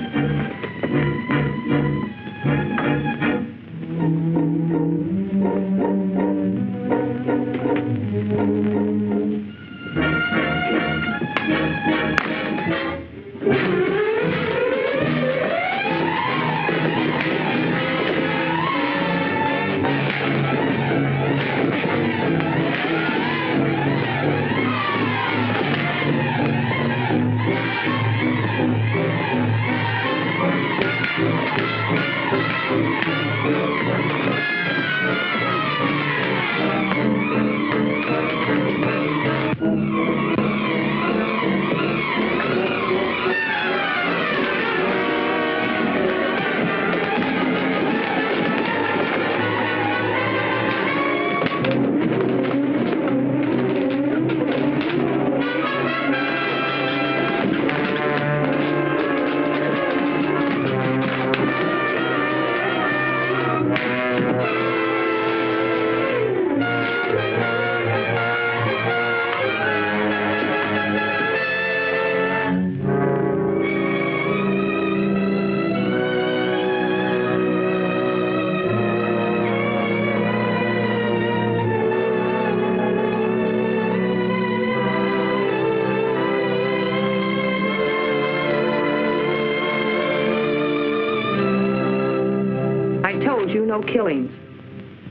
Speaker 2: No killings.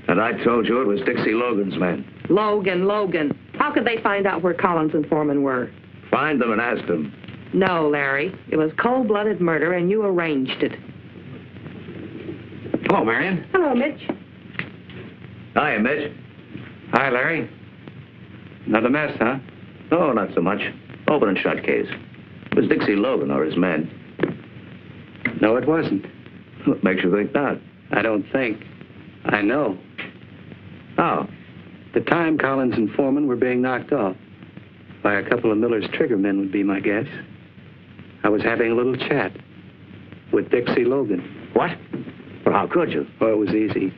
Speaker 8: And I told you it was Dixie Logan's men.
Speaker 2: Logan. How could they find out where Collins and Foreman were?
Speaker 8: Find them and ask them.
Speaker 2: No, Larry. It was cold-blooded murder, and you arranged it.
Speaker 5: Hello, Marion.
Speaker 2: Hello, Mitch.
Speaker 8: Hiya, Mitch.
Speaker 5: Hi, Larry. Another mess, huh?
Speaker 8: Oh, not so much. Open and shut case. It was Dixie Logan or his men.
Speaker 5: No, it wasn't.
Speaker 8: What makes you think that?
Speaker 5: I don't think. I know.
Speaker 8: How?
Speaker 5: The time Collins and Foreman were being knocked off by a couple of Miller's trigger men would be my guess. I was having a little chat with Dixie Logan.
Speaker 8: What? Well, how could you?
Speaker 5: Oh, it was easy.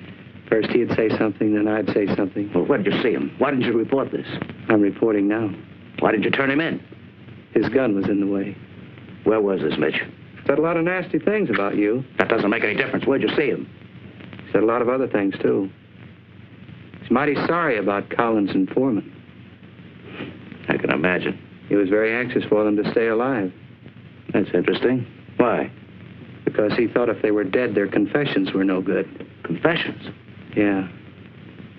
Speaker 5: First he'd say something, then I'd say something.
Speaker 8: Well, where did you see him? Why didn't you report this?
Speaker 5: I'm reporting now.
Speaker 8: Why didn't you turn him in?
Speaker 5: His gun was in the way.
Speaker 8: Where was this, Mitch?
Speaker 5: Said a lot of nasty things about you.
Speaker 8: That doesn't make any difference. Where'd you see him?
Speaker 5: Said a lot of other things, too. He's mighty sorry about Collins and Foreman.
Speaker 8: I can imagine.
Speaker 5: He was very anxious for them to stay alive.
Speaker 8: That's interesting. Why?
Speaker 5: Because he thought if they were dead, their confessions were no good.
Speaker 8: Confessions?
Speaker 5: Yeah.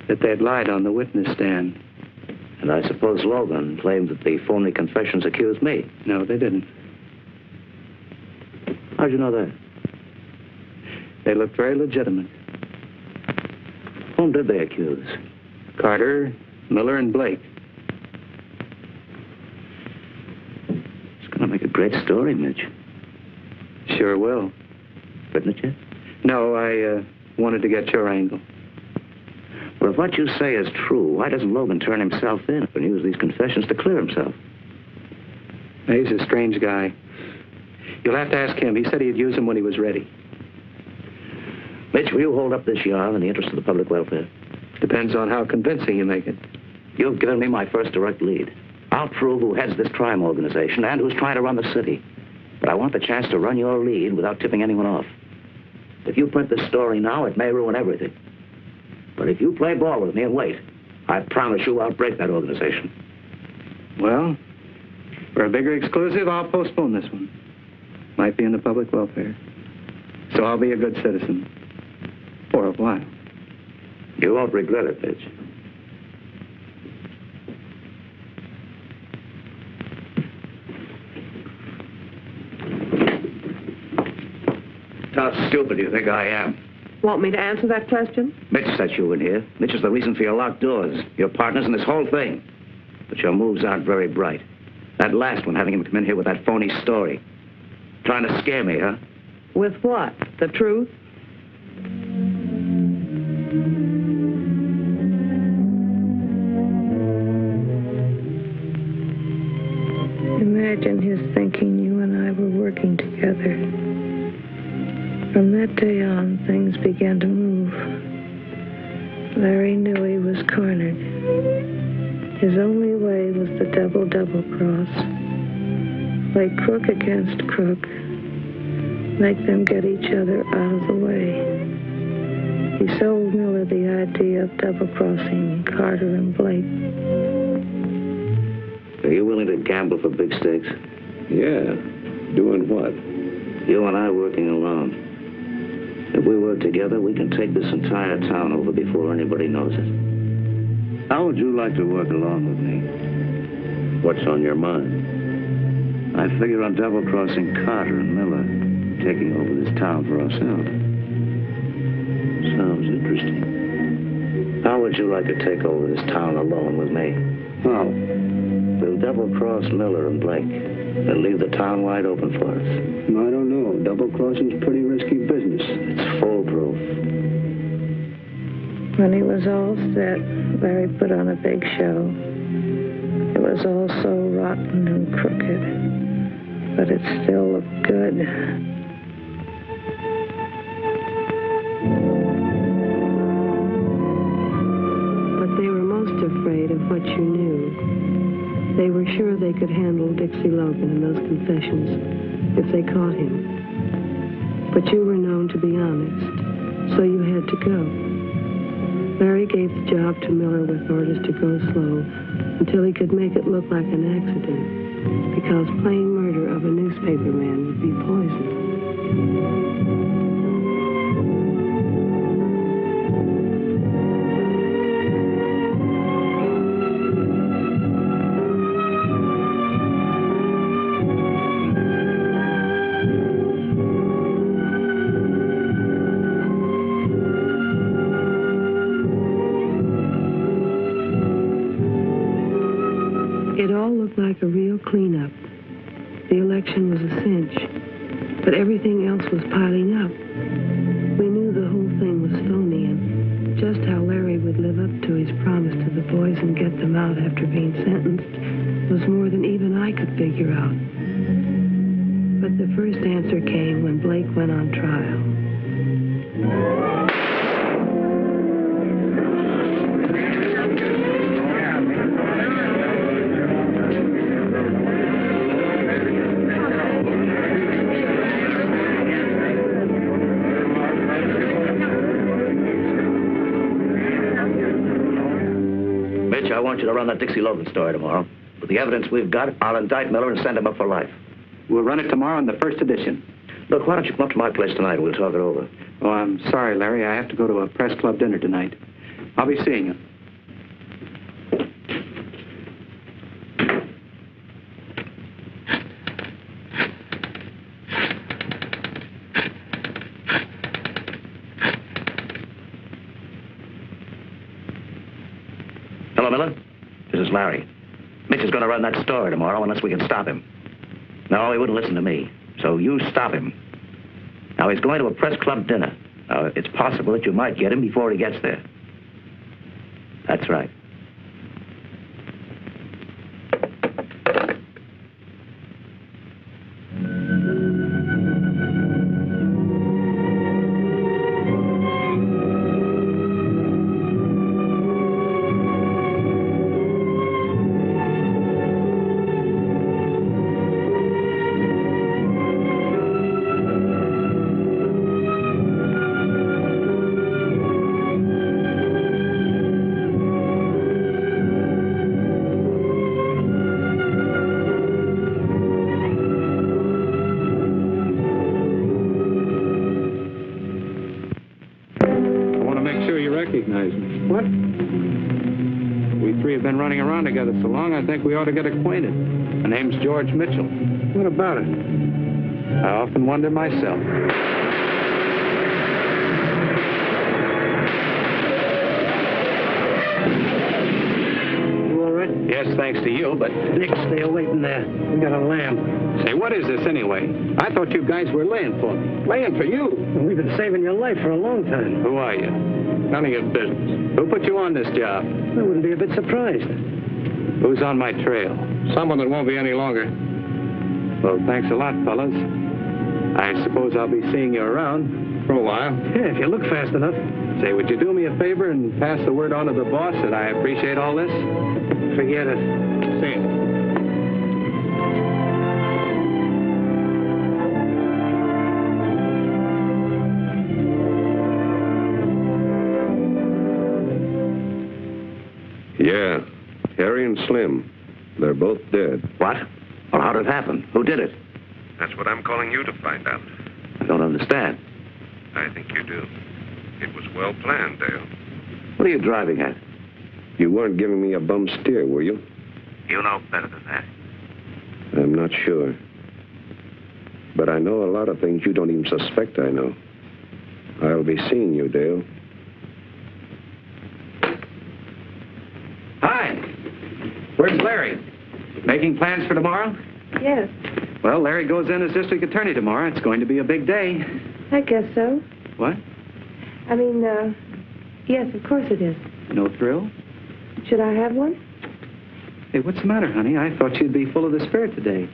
Speaker 5: That they'd lied on the witness stand.
Speaker 8: And I suppose Logan claimed that the phony confessions accused me.
Speaker 5: No, they didn't.
Speaker 8: How'd you know that?
Speaker 5: They looked very legitimate.
Speaker 8: Whom did they accuse?
Speaker 5: Carter, Miller, and Blake.
Speaker 8: It's going to make a great story, Mitch.
Speaker 5: Sure will.
Speaker 8: Written it yet?
Speaker 5: No, I wanted to get your angle.
Speaker 8: Well, if what you say is true, why doesn't Logan turn himself in and use these confessions to clear himself?
Speaker 5: He's a strange guy. You'll have to ask him. He said he'd use them when he was ready.
Speaker 8: Mitch, will you hold up this yarn in the interest of the public welfare?
Speaker 5: Depends on how convincing you make it.
Speaker 8: You've given me my first direct lead. I'll prove who heads this crime organization and who's trying to run the city. But I want the chance to run your lead without tipping anyone off. If you print this story now, it may ruin everything. But if you play ball with me and wait, I promise you I'll break that organization.
Speaker 5: Well, for a bigger exclusive, I'll postpone this one. Might be in the public welfare. So I'll be a good citizen. For a while.
Speaker 8: You won't regret it, Mitch. How stupid do you think I am?
Speaker 11: Want me to answer that question?
Speaker 8: Mitch set you in here. Mitch is the reason for your locked doors, your partners in this whole thing. But your moves aren't very bright. That last one, having him come in here with that phony story. Trying to scare me, huh?
Speaker 2: With what? The truth?
Speaker 4: Imagine his thinking you and I were working together. From that day on, things began to move. Larry knew he was cornered. His only way was the double cross. Play crook against crook. Make them get each other out of the way. He sold Miller the idea of double-crossing Carter and Blake.
Speaker 8: Are you willing to gamble for big stakes?
Speaker 7: Yeah. Doing what?
Speaker 8: You and I working alone. If we work together, we can take this entire town over before anybody knows it. How would you like to work along with me?
Speaker 7: What's on your mind?
Speaker 8: I figure on double-crossing Carter and Miller, taking over this town for ourselves. Sounds interesting. How would you like to take over this town alone with me?
Speaker 7: How?
Speaker 8: We'll double-cross Miller and Blake and leave the town wide open for us.
Speaker 10: I don't know. Double-crossing's pretty risky business.
Speaker 8: It's foolproof.
Speaker 4: When he was all set, Larry put on a big show. It was all so rotten and crooked, but it still looked good.
Speaker 11: But they were most afraid of what you knew. They were sure they could handle Dixie Logan and those confessions if they caught him. But you were known to be honest, so you had to go. Larry gave the job to Miller with orders to go slow until he could make it look like an accident, because plain murder of a newspaperman would be poison. It all looked like a real cleanup. The election was a cinch, but everything else was piling up. We knew the whole thing was phony, and just how Larry would live up to his promise to the boys and get them out after being sentenced was more than even I could figure out. But the first answer came when Blake went on trial.
Speaker 8: I want you to run that Dixie Logan story tomorrow. With the evidence we've got, I'll indict Miller and send him up for life.
Speaker 5: We'll run it tomorrow in the first edition.
Speaker 8: Look, why don't you come up to my place tonight and we'll talk it over.
Speaker 5: Oh, I'm sorry, Larry. I have to go to a press club dinner tonight. I'll be seeing you.
Speaker 8: Hello, Miller. This is Larry. Mitch is going to run that story tomorrow unless we can stop him. No, he wouldn't listen to me. So you stop him. Now, he's going to a press club dinner. It's possible that you might get him before he gets there. That's right.
Speaker 5: Recognize me. What? We three have been running around together so long, I think we ought to get acquainted. My name's George Mitchell. What about it? I often wonder myself. You all right? Yes, thanks to you, but...
Speaker 1: Nick, stay away from there. We got a lamb.
Speaker 5: Say, what is this anyway? I thought you guys were laying for me.
Speaker 1: Laying for you? We've been saving your life for a long time.
Speaker 5: Who are you? None of your business. Who put you on this job?
Speaker 1: I wouldn't be a bit surprised.
Speaker 5: Who's on my trail? Someone that won't be any longer. Well, thanks a lot, fellas. I suppose I'll be seeing you around for a while.
Speaker 1: Yeah, if you look fast enough.
Speaker 5: Say, would you do me a favor and pass the word on to the boss that I appreciate all this?
Speaker 1: Forget it.
Speaker 5: See you.
Speaker 9: Yeah, Harry and Slim. They're both dead.
Speaker 8: What? Well, how did it happen? Who did it?
Speaker 9: That's what I'm calling you to find out.
Speaker 8: I don't understand.
Speaker 9: I think you do. It was well planned, Dale.
Speaker 8: What are you driving at?
Speaker 9: You weren't giving me a bum steer, were you?
Speaker 8: You know better than that.
Speaker 9: I'm not sure. But I know a lot of things you don't even suspect I know. I'll be seeing you, Dale.
Speaker 5: Hi. Where's Larry? Making plans for tomorrow?
Speaker 4: Yes,
Speaker 5: Well, Larry goes in as district attorney tomorrow. It's going to be a big day.
Speaker 4: I guess so.
Speaker 5: What?
Speaker 4: I mean, yes, of course it is.
Speaker 5: No thrill?
Speaker 4: Should I have one?
Speaker 5: Hey, what's the matter, honey? I thought you'd be full of the spirit today.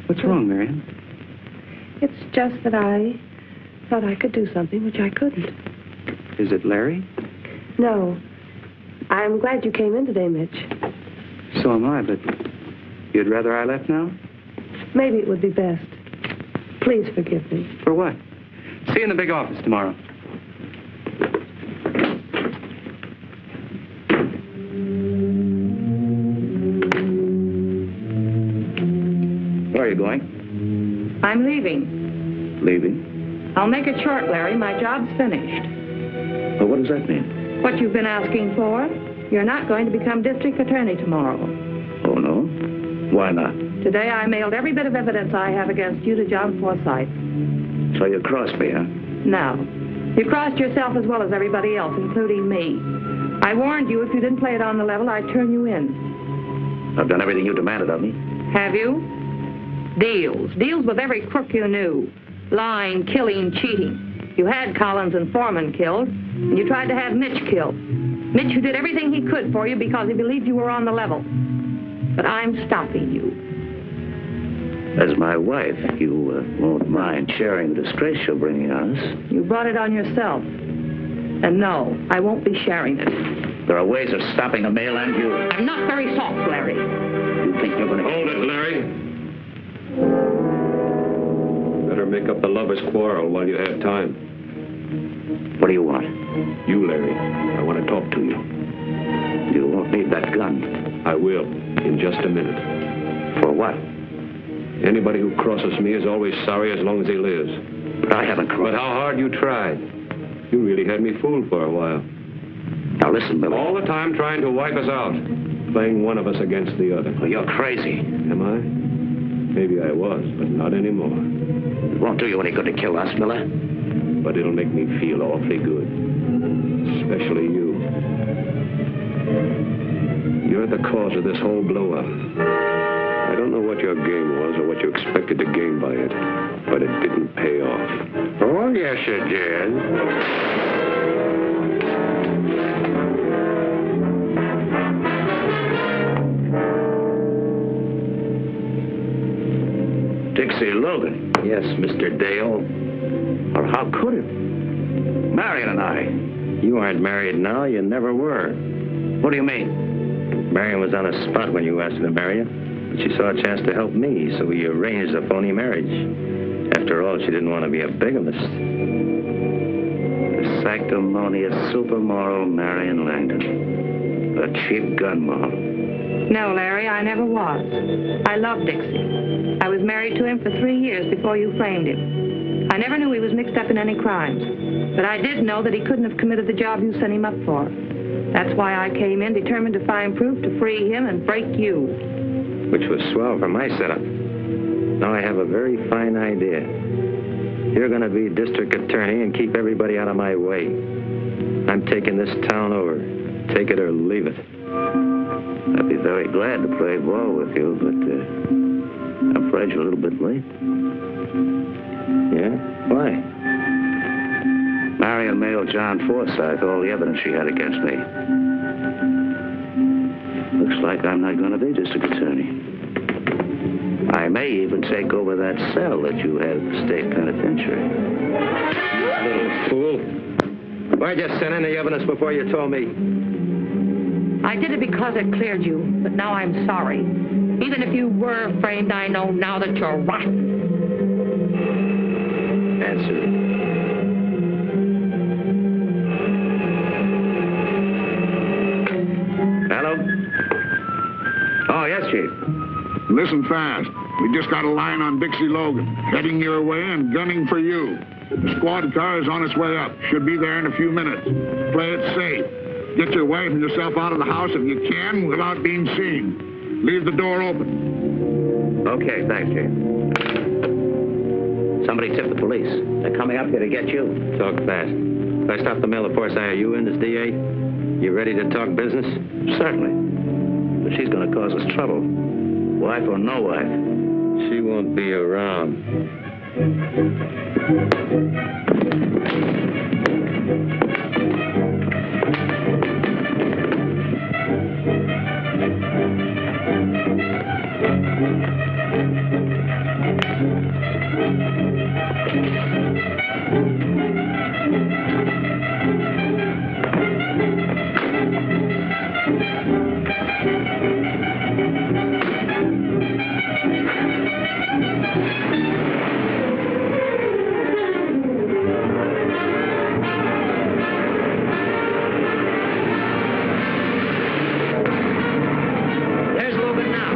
Speaker 5: What's wrong, Marion?
Speaker 4: It's just that I thought I could do something which I couldn't.
Speaker 5: Is it Larry?
Speaker 4: No. I'm glad you came in today, Mitch.
Speaker 5: So am I, but you'd rather I left now?
Speaker 4: Maybe it would be best. Please forgive me.
Speaker 5: For what? See you in the big office tomorrow. Where are you going?
Speaker 2: I'm leaving.
Speaker 5: Leaving?
Speaker 2: I'll make it short, Larry. My job's finished.
Speaker 5: Well, what does that mean?
Speaker 2: What you've been asking for? You're not going to become district attorney tomorrow.
Speaker 5: Oh, no? Why not?
Speaker 2: Today I mailed every bit of evidence I have against you to John Forsythe.
Speaker 5: So you crossed me, huh?
Speaker 2: Now, you crossed yourself as well as everybody else, including me. I warned you if you didn't play it on the level, I'd turn you in.
Speaker 8: I've done everything you demanded of me.
Speaker 2: Have you? Deals. Deals with every crook you knew. Lying, killing, cheating. You had Collins and Foreman killed, and you tried to have Mitch killed. Mitch, who did everything he could for you because he believed you were on the level. But I'm stopping you.
Speaker 8: As my wife, you won't mind sharing the disgrace you're bringing on us.
Speaker 2: You brought it on yourself. And no, I won't be sharing it.
Speaker 8: There are ways of stopping the mail and you.
Speaker 2: I'm not very soft, Larry.
Speaker 8: You think you're going to...
Speaker 9: Hold it, Larry. Better make up the lovers' quarrel while you have time.
Speaker 8: What do you want?
Speaker 9: You, Larry. I want to talk to you.
Speaker 8: You won't need that gun.
Speaker 9: I will, in just a minute.
Speaker 8: For what?
Speaker 9: Anybody who crosses me is always sorry as long as he lives.
Speaker 8: But I haven't crossed.
Speaker 9: But how hard you tried. You really had me fooled for a while.
Speaker 8: Now listen, Billy.
Speaker 9: All the time trying to wipe us out. Playing one of us against the other.
Speaker 8: Well, you're crazy.
Speaker 9: Am I? Maybe I was, but not anymore.
Speaker 8: It won't do you any good to kill us, Miller.
Speaker 9: But it'll make me feel awfully good. Especially you. You're the cause of this whole blow-up. I don't know what your game was or what you expected to gain by it, but it didn't pay off.
Speaker 3: Oh, yes, it did.
Speaker 8: Dixie Logan.
Speaker 7: Yes, Mr. Dale.
Speaker 8: Or how could it? Marion and I.
Speaker 7: You aren't married now. You never were.
Speaker 8: What do you mean?
Speaker 7: Marion was on a spot when you asked her to marry her. But she saw a chance to help me, so we arranged a phony marriage. After all, she didn't want to be a bigamist.
Speaker 8: The sanctimonious, supermoral Marion Langdon. A cheap gun model.
Speaker 2: No, Larry, I never was. I loved Dixie. I was married to him for 3 years before you framed him. I never knew he was mixed up in any crimes. But I did know that he couldn't have committed the job you sent him up for. That's why I came in determined to find proof to free him and break you.
Speaker 7: Which was swell for my setup. Now I have a very fine idea. You're going to be district attorney and keep everybody out of my way. I'm taking this town over. Take it or leave it.
Speaker 8: I'd be very glad to play ball with you, but I'm afraid you're a little bit late.
Speaker 7: Yeah? Why?
Speaker 8: Marion mailed John Forsythe all the evidence she had against me. Looks like I'm not going to be district attorney. I may even take over that cell that you had at the state penitentiary.
Speaker 7: Little fool. Why'd you send in the evidence before you told me?
Speaker 2: I did it because it cleared you, but now I'm sorry. Even if you were framed, I know now that you're rotten.
Speaker 7: Answer it.
Speaker 8: Hello? Oh, yes, Chief.
Speaker 10: Listen fast. We just got a line on Dixie Logan, heading your way and gunning for you. The squad car is on its way up. Should be there in a few minutes. Play it safe. Get your wife and yourself out of the house if you can without being seen. Leave the door open.
Speaker 8: Okay, thanks, Chief. Somebody tipped the police. They're coming up here to get you.
Speaker 7: Talk fast. If I stop the mail, of course, are you in as DA? You ready to talk business?
Speaker 8: Certainly. But she's going to cause us trouble. Wife or no wife.
Speaker 7: She won't be around.
Speaker 8: There's Logan now.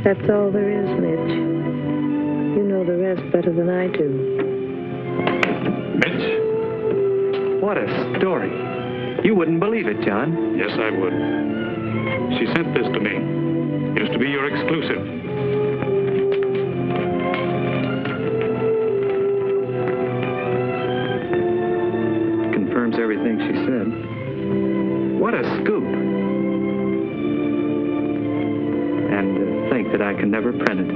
Speaker 4: That's all there is, Mitch. You know the rest better than I do.
Speaker 3: Mitch?
Speaker 5: What a story. You wouldn't believe it, John.
Speaker 3: Yes, I would. She sent this to me. It is to be your exclusive.
Speaker 5: Confirms everything she said. What a scoop. And to think that I can never print it.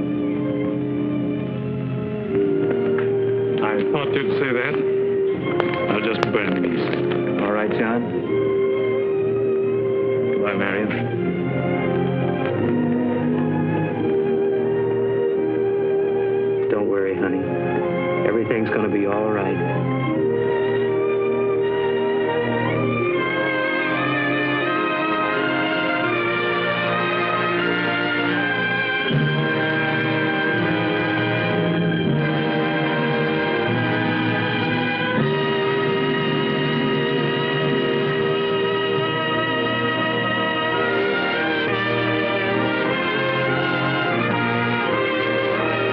Speaker 3: I thought you'd say that. I'll just burn these.
Speaker 5: All right, John.
Speaker 3: Goodbye, Marion.
Speaker 8: Don't worry, honey. Everything's going to be all right.